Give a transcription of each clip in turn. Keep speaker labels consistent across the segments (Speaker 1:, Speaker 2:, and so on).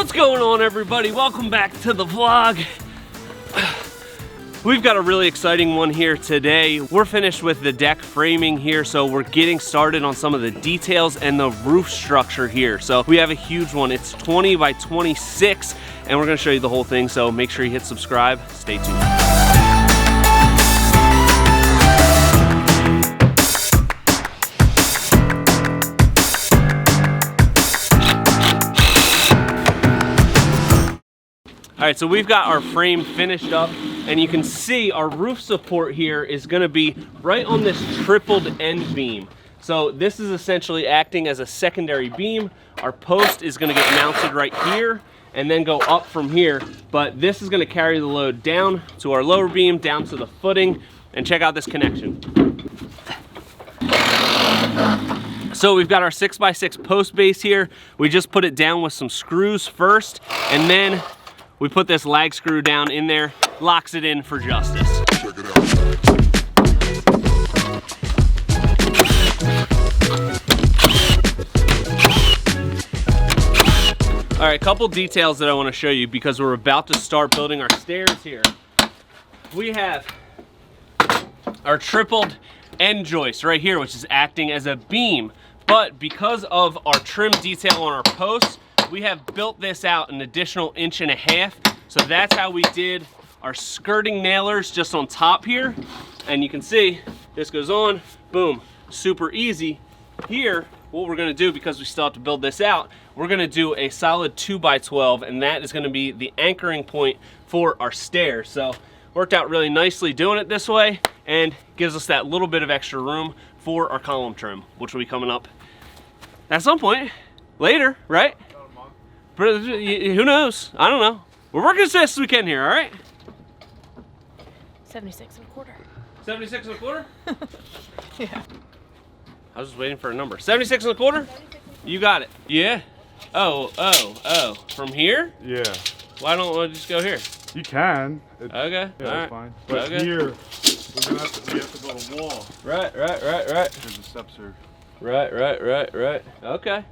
Speaker 1: What's going on, everybody? Welcome back to the vlog. We've got a really exciting one here today. We're finished with the deck framing here, so we're getting started on some of the details and the roof structure here. So we have a huge one. It's 20 by 26, and we're gonna show you the whole thing, so make sure you hit subscribe. Stay tuned. All right, so we've got our frame finished up, and you can see our roof support here is gonna be right on this tripled end beam. So this is essentially acting as a secondary beam. Our post is gonna get mounted right here and then go up from here, but this is gonna carry the load down to our lower beam, down to the footing, and check out this connection. So we've got our 6x6 post base here. We just put it down with some screws first, and then we put this lag screw down in there, locks it in for justice.
Speaker 2: Check it out.
Speaker 1: All right, a couple details that I want to show you because we're about to start building our stairs here. We have our tripled end joist right here, which is acting as a beam. But because of our trim detail on our posts, we have built this out an additional 1.5 inches. So that's how we did our skirting nailers just on top here. And you can see this goes on, boom, super easy. Here, what we're gonna do, because we still have to build this out, we're gonna do a solid 2x12, and that is gonna be the anchoring point for our stairs. So worked out really nicely doing it this way, and gives us that little bit of extra room for our column trim, which will be coming up at some point later, right? Who knows? I don't know. We're working as fast as we can here, all right?
Speaker 3: 76 and a quarter.
Speaker 1: 76 and a quarter?
Speaker 3: Yeah.
Speaker 1: I was just waiting for a number. 76 and a quarter? You got it. Yeah? Oh. From here?
Speaker 2: Yeah.
Speaker 1: Why don't we just go here?
Speaker 2: You can.
Speaker 1: Okay.
Speaker 2: Yeah,
Speaker 1: all
Speaker 2: that's
Speaker 1: right.
Speaker 2: fine. But
Speaker 1: okay.
Speaker 2: here, we have to build a wall.
Speaker 1: Right.
Speaker 2: Because the steps are.
Speaker 1: Right. Okay.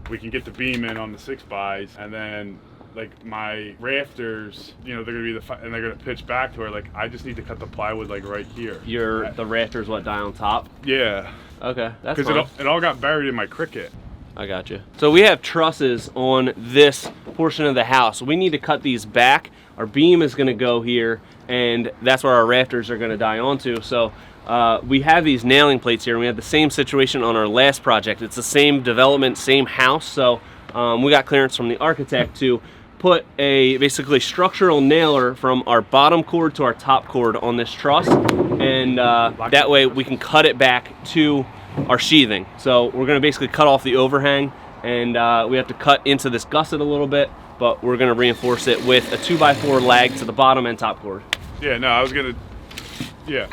Speaker 2: We can get the beam in on the 6x, and then like my rafters, you know, they're gonna be and they're gonna pitch back to where like I just need to cut the plywood like right here.
Speaker 1: The rafters what die on top?
Speaker 2: Yeah.
Speaker 1: Okay, that's fine.
Speaker 2: Because it all got buried in my Cricut.
Speaker 1: I got you. So we have trusses on this portion of the house. We need to cut these back. Our beam is gonna go here, and that's where our rafters are gonna die onto. So we have these nailing plates here, and we had the same situation on our last project. It's the same development, same house. So we got clearance from the architect to put a basically structural nailer from our bottom cord to our top cord on this truss, and that way we can cut it back to our sheathing. So we're gonna basically cut off the overhang, and we have to cut into this gusset a little bit, but we're gonna reinforce it with a 2x4 lag to the bottom and top cord.
Speaker 2: Yeah, no, I was gonna, yeah.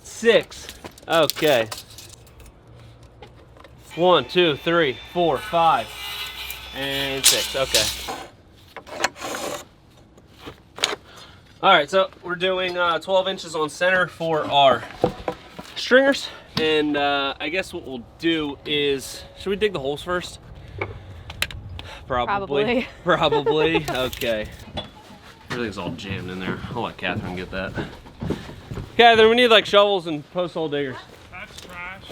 Speaker 1: Six. Okay. 1, 2, 3, 4, 5, and 6. Okay. All right, so we're doing 12 inches on center for our stringers, and I guess what we'll do is, should we dig the holes first? Probably. Okay. Everything's all jammed in there. I'll let Catherine get that. Catherine, we need like shovels and post hole diggers.
Speaker 2: That's trash.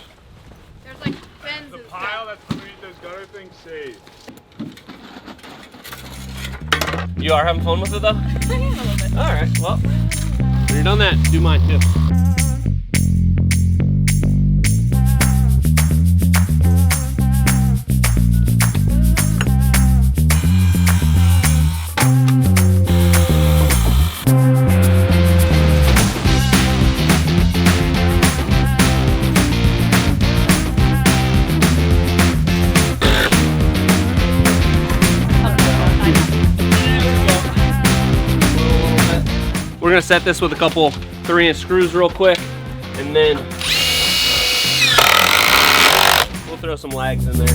Speaker 3: There's like fences.
Speaker 2: The pile that's underneath those gutter things saved.
Speaker 1: You are having fun with it though?
Speaker 3: Yeah, a little bit.
Speaker 1: All right, well, when you're done that, do mine too. We're gonna set this with a couple 3-inch screws real quick, and then we'll throw some lags in there.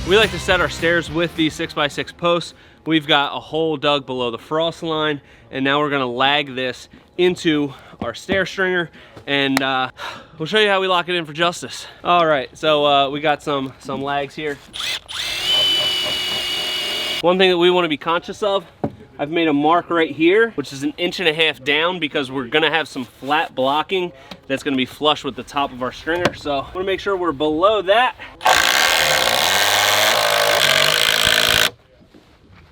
Speaker 1: We like to set our stairs with these 6x6 posts. We've got a hole dug below the frost line, and now we're gonna lag this into our stair stringer, and we'll show you how we lock it in for justice. All right, so we got some lags here. One thing that we want to be conscious of, I've made a mark right here, which is 1.5 inches down, because we're gonna have some flat blocking that's gonna be flush with the top of our stringer. So I wanna make sure we're below that.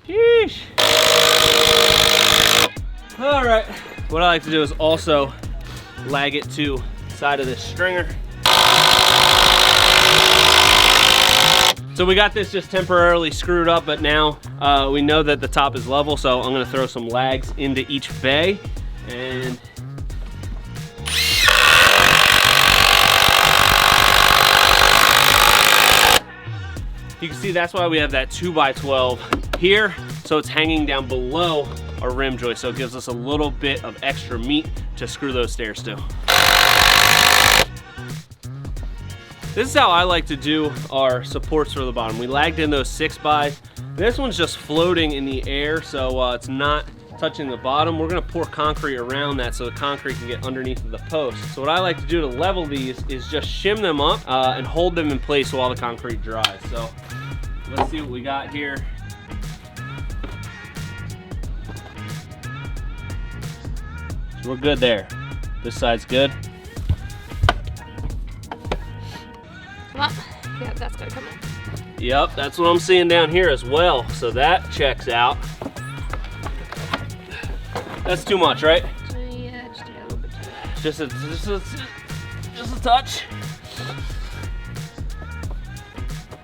Speaker 1: Sheesh. All right, what I like to do is also lag it to the side of this stringer. So we got this just temporarily screwed up, but now we know that the top is level, so I'm gonna throw some lags into each bay, and you can see that's why we have that 2x12 here, so it's hanging down below our rim joist, so it gives us a little bit of extra meat to screw those stairs to. This is how I like to do our supports for the bottom. We lagged in those 6x. This one's just floating in the air, so it's not touching the bottom. We're gonna pour concrete around that so the concrete can get underneath of the post. So what I like to do to level these is just shim them up and hold them in place while the concrete dries. So let's see what we got here. We're good there. This side's good.
Speaker 3: Well, yeah, that's gonna come in.
Speaker 1: Yep, that's what I'm seeing down here as well. So that checks out. That's too much, right?
Speaker 3: Yeah, just a little bit too much.
Speaker 1: Just a touch.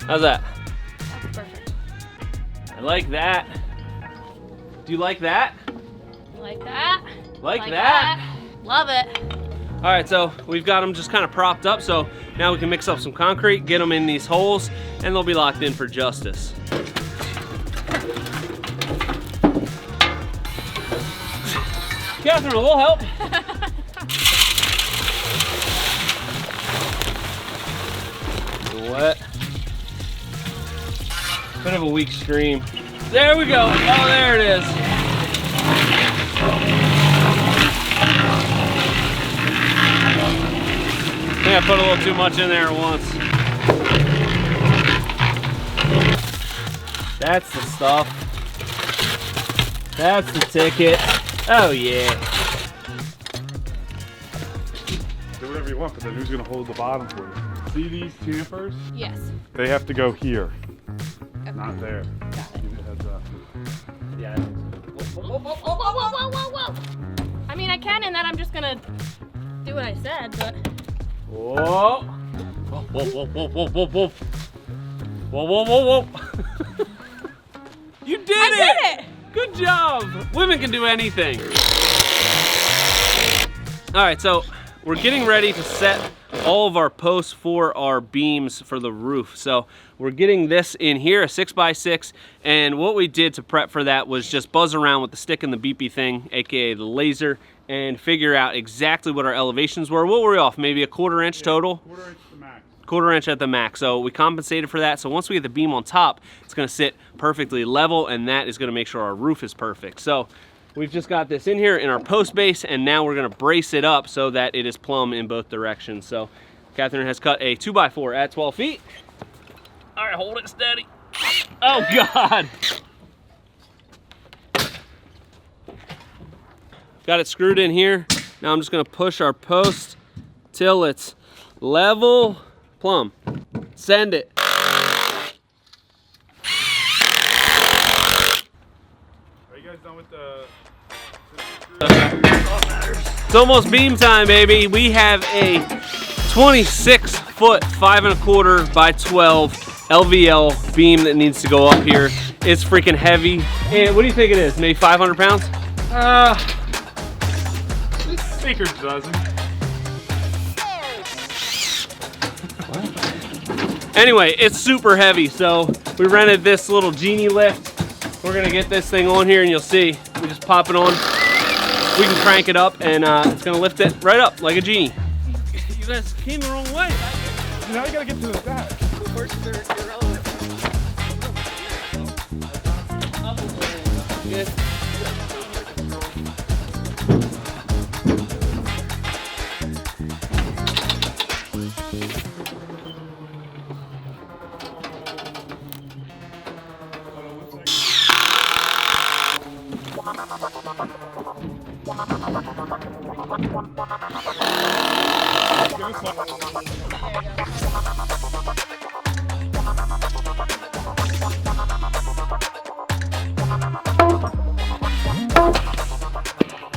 Speaker 1: How's that?
Speaker 3: That's perfect.
Speaker 1: I like that. Do you like that?
Speaker 3: Like that.
Speaker 1: Like that?
Speaker 3: Love it.
Speaker 1: All right, so we've got them just kind of propped up, so now we can mix up some concrete, get them in these holes, and they'll be locked in for justice. Catherine, a little help? Wet. Bit of a weak stream. There we go. Oh, there it is. I think I put a little too much in there at once. That's the stuff. That's the ticket. Oh yeah.
Speaker 2: Do whatever you want, but then who's gonna hold the bottom for you? See these campers?
Speaker 3: Yes.
Speaker 2: They have to go here,
Speaker 3: Okay.
Speaker 2: not there.
Speaker 3: Got it.
Speaker 2: Give you a heads up.
Speaker 1: Yeah.
Speaker 3: Whoa, whoa, whoa, whoa, whoa. I mean, I can, and then I'm just gonna do what I said, but.
Speaker 1: Whoa. Whoa, whoa, whoa, whoa, whoa, whoa, whoa. Whoa, whoa, whoa, whoa. You did it!
Speaker 3: I did it!
Speaker 1: Good job. Women can do anything. All right, so we're getting ready to set all of our posts for our beams for the roof. So we're getting this in here, a 6x6, and what we did to prep for that was just buzz around with the stick and the beepy thing, aka the laser, and figure out exactly what our elevations were. What were we off? Maybe a 1/4 inch total?
Speaker 2: 1/4 inch to max.
Speaker 1: 1/4 inch at the max. So we compensated for that. So once we get the beam on top, it's gonna sit perfectly level, and that is gonna make sure our roof is perfect. So we've just got this in here in our post base, and now we're gonna brace it up so that it is plumb in both directions. So Catherine has cut a 2x4 at 12 feet. All right, hold it steady. Oh God. Got it screwed in here. Now I'm just gonna push our post till it's level, plumb. Send it.
Speaker 2: Are you guys done with the...
Speaker 1: It's almost beam time, baby. We have a 26-foot, 5 1/4 by 12 LVL beam that needs to go up here. It's freaking heavy. And what do you think it is? Maybe 500 pounds?
Speaker 2: Baker dozen.
Speaker 1: Anyway, it's super heavy, so we rented this little genie lift. We're gonna get this thing on here, and you'll see. We just pop it on. We can crank it up, and it's gonna lift it right up like a genie. You guys came the wrong way.
Speaker 2: Now you gotta get to the back.
Speaker 3: Horses are irrelevant.
Speaker 1: it.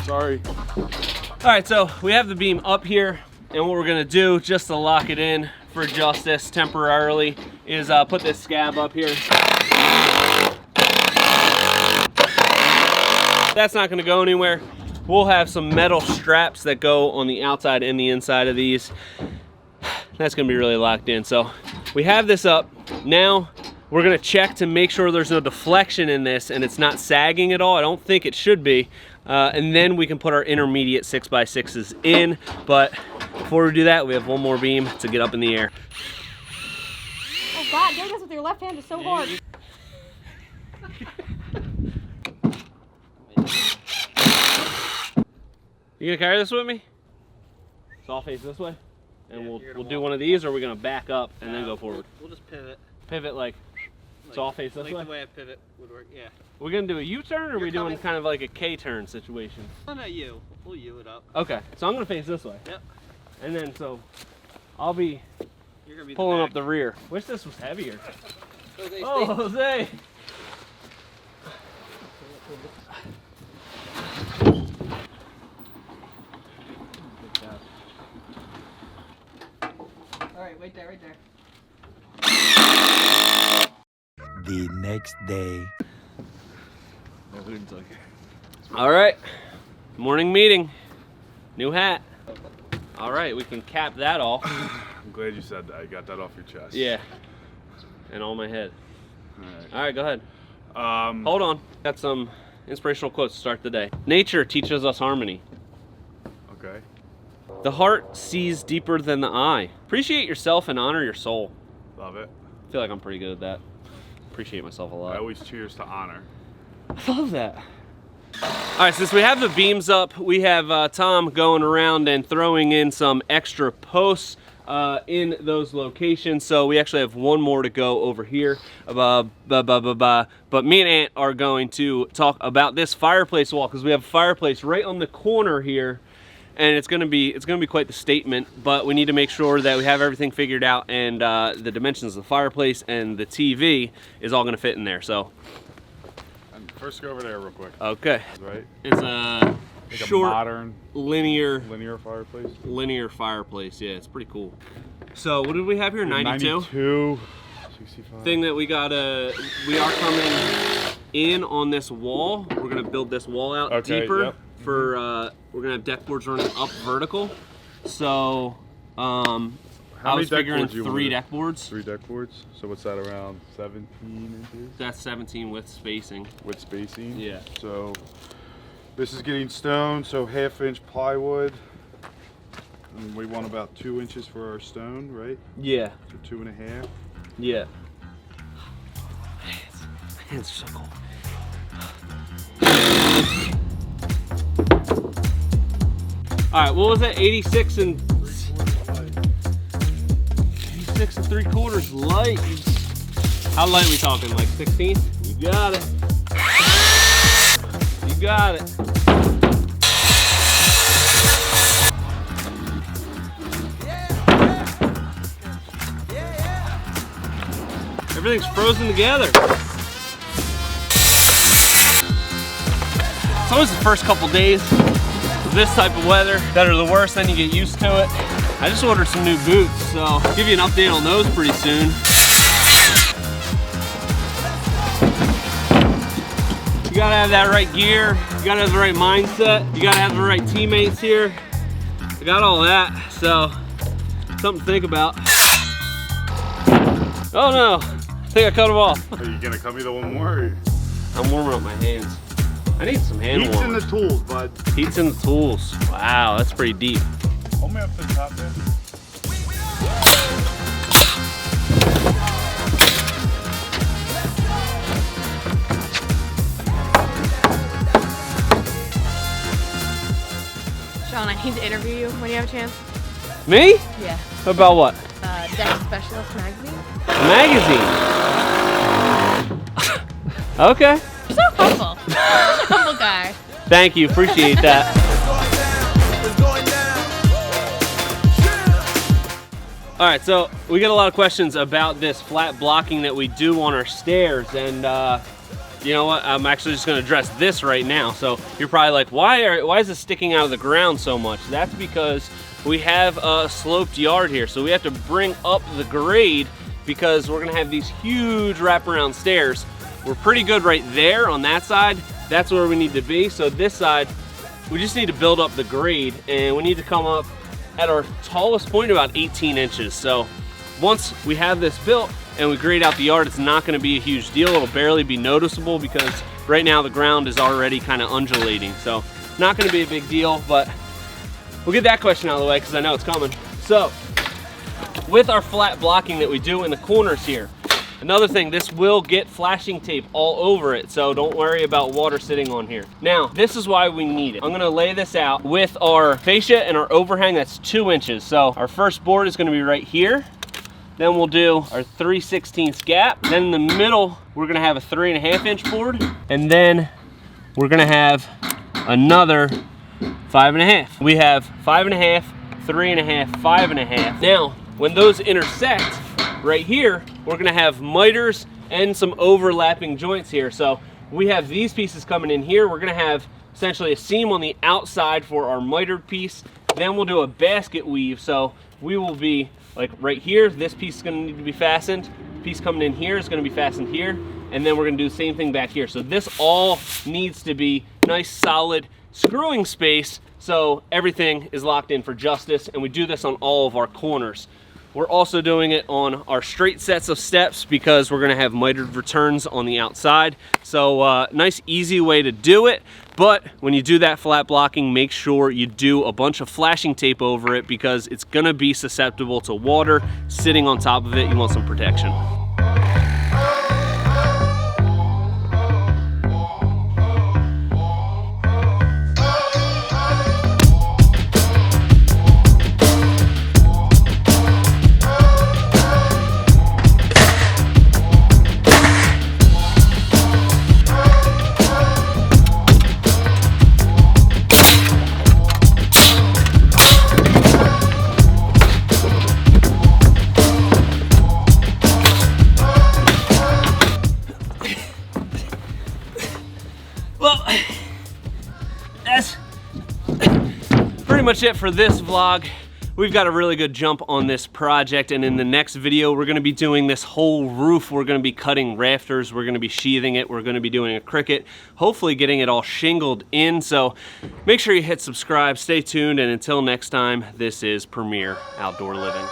Speaker 2: Sorry.
Speaker 1: All right, so we have the beam up here, and what we're gonna do just to lock it in for justice temporarily is put this scab up here. That's not gonna go anywhere. We'll have some metal straps that go on the outside and the inside of these. That's gonna be really locked in. So we have this up. Now we're gonna check to make sure there's no deflection in this and it's not sagging at all. I don't think it should be. And then we can put our intermediate 6x6s in. But before we do that, we have one more beam to get up in the air.
Speaker 3: Oh God, doing this with your left hand is so hard.
Speaker 1: You gonna carry this with me? So I'll face this way, and we'll do one of these, or we're gonna back up and then go forward.
Speaker 4: We'll just pivot.
Speaker 1: Pivot like so I'll face this
Speaker 4: like
Speaker 1: way?
Speaker 4: the way I pivot would work, yeah.
Speaker 1: We're gonna do a U-turn, or are we doing
Speaker 4: coming.
Speaker 1: kind of like a K-turn situation?
Speaker 4: Oh no, you. We'll U it up.
Speaker 1: Okay, so I'm gonna face this way.
Speaker 4: Yep.
Speaker 1: And then so I'll be
Speaker 4: You're gonna be
Speaker 1: pulling
Speaker 4: the
Speaker 1: up the rear. Wish this was heavier.
Speaker 4: Jose,
Speaker 1: Oh,
Speaker 4: stay.
Speaker 1: Jose!
Speaker 4: All right, wait there, right there.
Speaker 5: The next day.
Speaker 1: All right, morning meeting. New hat. All right, we can cap that off.
Speaker 2: I'm glad you said that. I got that off your chest.
Speaker 1: Yeah, and on my head. All right, go ahead.
Speaker 2: Right.
Speaker 1: Hold on. Got some inspirational quotes to start the day. Nature teaches us harmony.
Speaker 2: Okay.
Speaker 1: The heart sees deeper than the eye. Appreciate yourself and honor your soul.
Speaker 2: Love it.
Speaker 1: I feel like I'm pretty good at that. Appreciate myself a
Speaker 2: I
Speaker 1: lot.
Speaker 2: always cheers to honor.
Speaker 1: I love that. All right, since we have the beams up, we have Tom going around and throwing in some extra posts in those locations. So we actually have one more to go over here. But me and Ant are going to talk about this fireplace wall, because we have a fireplace right on the corner here, and it's gonna be quite the statement. But we need to make sure that we have everything figured out, and the dimensions of the fireplace and the TV is all gonna fit in there. So.
Speaker 2: First, go over there real quick.
Speaker 1: Okay.
Speaker 2: Right.
Speaker 1: It's a
Speaker 2: Like
Speaker 1: short,
Speaker 2: a modern
Speaker 1: linear
Speaker 2: fireplace.
Speaker 1: Yeah, it's pretty cool. So what did we have here? 92?
Speaker 2: 92. 65.
Speaker 1: Thing that we are coming in on this wall. We're gonna build this wall out deeper.
Speaker 2: Yep.
Speaker 1: For we're gonna have deck boards running up vertical. So I was figuring 3 deck boards.
Speaker 2: 3 deck boards. So what's that, around 17 inches?
Speaker 1: That's 17 with spacing.
Speaker 2: With spacing?
Speaker 1: Yeah.
Speaker 2: So this is getting stone, so 1/2-inch plywood. And we want about 2 inches for our stone, right?
Speaker 1: Yeah.
Speaker 2: So 2.5.
Speaker 1: Yeah. Hands are so cold. All right, what was that? 86 and 3/4 light. How light are we talking? Like 16? You got it. You got it. Everything's frozen together. It's always the first couple days of this type of weather that are the worst, then you get used to it. I just ordered some new boots, so I'll give you an update on those pretty soon. You gotta have that right gear, you gotta have the right mindset, you gotta have the right teammates here. I got all that, so something to think about. Oh no, I think I cut them off.
Speaker 2: Are you gonna cut me the one more?
Speaker 1: I'm warming up my hands. I need some hand
Speaker 2: Heat's in
Speaker 1: warmers.
Speaker 2: the tools, bud.
Speaker 1: Heat's in the tools. Wow, that's pretty deep.
Speaker 2: Hold me up to the top there.
Speaker 3: need to interview you when you have a chance.
Speaker 1: Me?
Speaker 3: Yeah.
Speaker 1: About what?
Speaker 3: Deck Specialist magazine.
Speaker 1: Magazine. Okay.
Speaker 3: You're so humble. Such a humble guy.
Speaker 1: Thank you. Appreciate that. All right, so we get a lot of questions about this flat blocking that we do on our stairs, and you know what? I'm actually just going to address this right now. So you're probably like, why is it sticking out of the ground so much? That's because we have a sloped yard here, so we have to bring up the grade because we're going to have these huge wraparound stairs. We're pretty good right there on that side. That's where we need to be. So this side, we just need to build up the grade, and we need to come up at our tallest point about 18 inches. So once we have this built and we grade out the yard, it's not going to be a huge deal. It'll barely be noticeable because right now the ground is already kind of undulating. So not going to be a big deal, but we'll get that question out of the way because I know it's coming. So with our flat blocking that we do in the corners here, another thing, this will get flashing tape all over it, so don't worry about water sitting on here. Now, this is why we need it. I'm gonna lay this out with our fascia and our overhang, that's 2 inches. So our first board is gonna be right here. Then we'll do our 3/16 gap. Then in the middle, we're gonna have a 3.5 inch board. And then we're gonna have another 5.5. We have 5.5, 3.5, 5.5. Now, when those intersect, right here, we're gonna have miters and some overlapping joints here. So we have these pieces coming in here. We're gonna have essentially a seam on the outside for our mitered piece. Then we'll do a basket weave. So we will be like right here, this piece is gonna need to be fastened. Piece coming in here is gonna be fastened here. And then we're gonna do the same thing back here. So this all needs to be nice, solid screwing space so everything is locked in for justice. And we do this on all of our corners. We're also doing it on our straight sets of steps because we're gonna have mitered returns on the outside. So nice, easy way to do it. But when you do that flat blocking, make sure you do a bunch of flashing tape over it because it's gonna be susceptible to water sitting on top of it. You want some protection. Well, that's pretty much it for this vlog. We've got a really good jump on this project, and in the next video, we're gonna be doing this whole roof. We're gonna be cutting rafters, we're gonna be sheathing it, we're gonna be doing a cricket, hopefully getting it all shingled in. So make sure you hit subscribe, stay tuned, and until next time, this is Premier Outdoor Living.